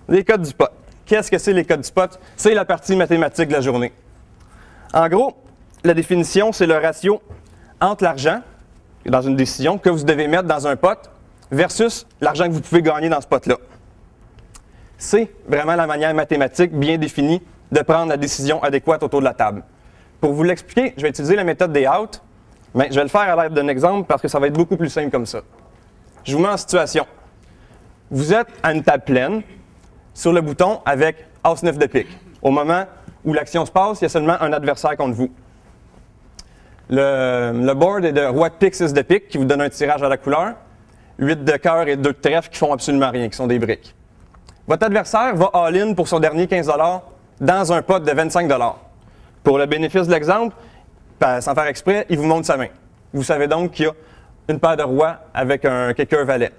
Les cotes du pot. Qu'est-ce que c'est les cotes du pot? C'est la partie mathématique de la journée. En gros, la définition, c'est le ratio entre l'argent, dans une décision, que vous devez mettre dans un pot versus l'argent que vous pouvez gagner dans ce pot-là. C'est vraiment la manière mathématique bien définie de prendre la décision adéquate autour de la table. Pour vous l'expliquer, je vais utiliser la méthode des outs, mais je vais le faire à l'aide d'un exemple parce que ça va être beaucoup plus simple comme ça. Je vous mets en situation. Vous êtes à une table pleine, sur le bouton avec As-9 de pique. Au moment où l'action se passe, il y a seulement un adversaire contre vous. Le board est de Roi de pique, 6 de pique, qui vous donne un tirage à la couleur, 8 de cœur et 2 de trèfle qui font absolument rien, qui sont des briques. Votre adversaire va all-in pour son dernier 15 $ dans un pot de 25 $. Pour le bénéfice de l'exemple, sans faire exprès, il vous montre sa main. Vous savez donc qu'il y a une paire de rois avec un kicker valet.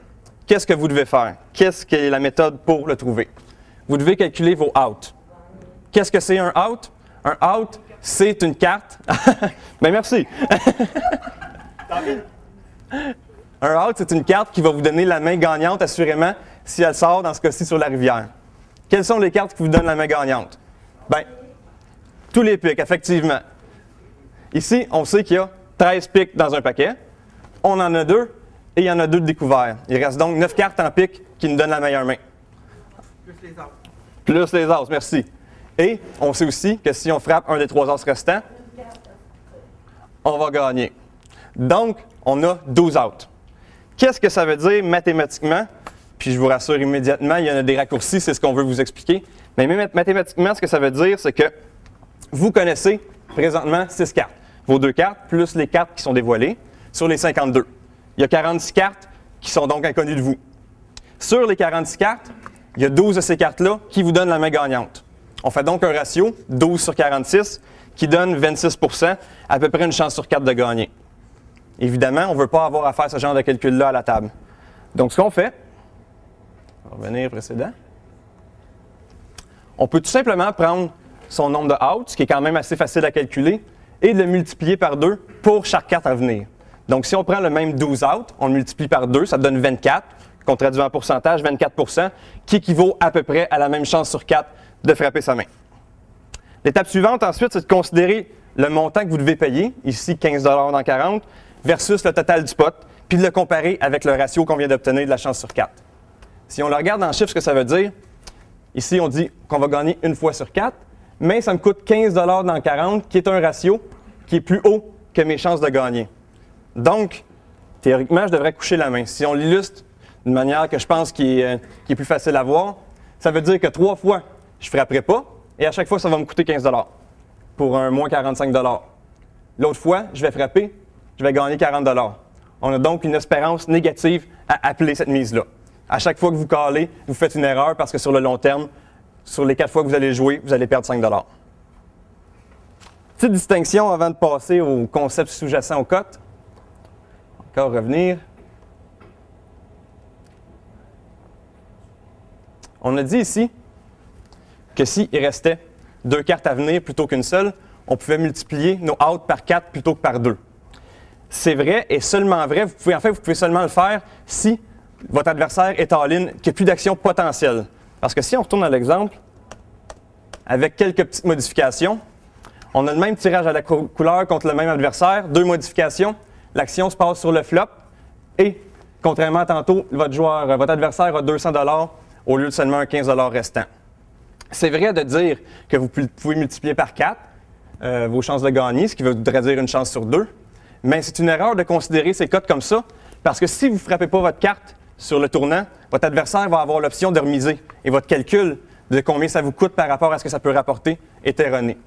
Qu'est-ce que vous devez faire? Qu'est-ce qui est la méthode pour le trouver? Vous devez calculer vos outs. Qu'est-ce que c'est un out? Un out, c'est une carte. Ben merci! Un out, c'est une carte qui va vous donner la main gagnante, assurément, si elle sort, dans ce cas-ci, sur la rivière. Quelles sont les cartes qui vous donnent la main gagnante? Bien, tous les pics, effectivement. Ici, on sait qu'il y a 13 pics dans un paquet. On en a 2 et il y en a 2 de découverts. Il reste donc 9 cartes en pique qui nous donnent la meilleure main. Plus les as. Plus les as, merci. Et on sait aussi que si on frappe un des 3 as restants, on va gagner. Donc, on a 12 outs. Qu'est-ce que ça veut dire mathématiquement? Puis je vous rassure immédiatement, il y en a des raccourcis, c'est ce qu'on veut vous expliquer. Mais mathématiquement, ce que ça veut dire, c'est que vous connaissez présentement 6 cartes. Vos 2 cartes, plus les cartes qui sont dévoilées, sur les 52. Il y a 46 cartes qui sont donc inconnues de vous. Sur les 46 cartes, il y a 12 de ces cartes-là qui vous donnent la main gagnante. On fait donc un ratio, 12 sur 46, qui donne 26 %, à peu près une chance sur 4 de gagner. Évidemment, on ne veut pas avoir à faire ce genre de calcul-là à la table. Donc, ce qu'on fait, on va revenir au précédent, on peut tout simplement prendre son nombre de outs, qui est quand même assez facile à calculer, et le multiplier par 2 pour chaque carte à venir. Donc, si on prend le même 12 outs, on le multiplie par 2, ça donne 24, qu'on traduit en pourcentage, 24 %, qui équivaut à peu près à la même chance sur 4 de frapper sa main. L'étape suivante, ensuite, c'est de considérer le montant que vous devez payer, ici 15 $ dans 40, versus le total du pot, puis de le comparer avec le ratio qu'on vient d'obtenir de la chance sur 4. Si on le regarde en chiffres, ce que ça veut dire, ici, on dit qu'on va gagner une fois sur 4, mais ça me coûte 15 $ dans 40, qui est un ratio qui est plus haut que mes chances de gagner. Donc, théoriquement, je devrais coucher la main. Si on l'illustre d'une manière que je pense qui est plus facile à voir, ça veut dire que 3 fois, je ne frapperai pas, et à chaque fois, ça va me coûter 15 $ pour un moins 45 $. L'autre fois, je vais frapper, je vais gagner 40 $. On a donc une espérance négative à appeler cette mise-là. À chaque fois que vous callez, vous faites une erreur parce que sur le long terme, sur les 4 fois que vous allez jouer, vous allez perdre 5 $. Petite distinction avant de passer au concept sous-jacent aux cotes. Encore revenir. On a dit ici que s'il restait 2 cartes à venir plutôt qu'une seule, on pouvait multiplier nos outs par 4 plutôt que par 2. C'est vrai et seulement vrai. Vous pouvez seulement le faire si votre adversaire est all-in, qu'il n'y a plus d'action potentielle. Parce que si on retourne à l'exemple, avec quelques petites modifications, on a le même tirage à la couleur contre le même adversaire, 2 modifications, l'action se passe sur le flop et, contrairement à tantôt, votre adversaire a 200 $ au lieu de seulement un 15 $ restant. C'est vrai de dire que vous pouvez multiplier par 4 vos chances de gagner, ce qui voudrait dire une chance sur 2, mais c'est une erreur de considérer ces cotes comme ça, parce que si vous ne frappez pas votre carte sur le tournant, votre adversaire va avoir l'option de remiser et votre calcul de combien ça vous coûte par rapport à ce que ça peut rapporter est erroné.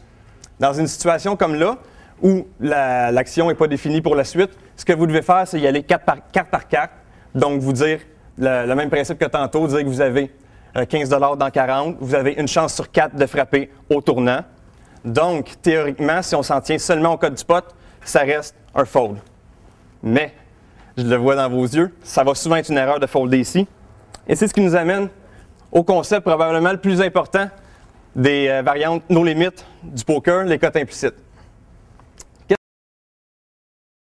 Dans une situation comme là, où l'action n'est pas définie pour la suite, ce que vous devez faire, c'est y aller carte par carte, donc vous dire le même principe que tantôt, dire que vous avez 15 $ dans 40, vous avez une chance sur 4 de frapper au tournant. Donc, théoriquement, si on s'en tient seulement au code du pot, ça reste un fold. Mais, je le vois dans vos yeux, ça va souvent être une erreur de folder ici. Et c'est ce qui nous amène au concept probablement le plus important des variantes no limit du poker, les cotes implicites.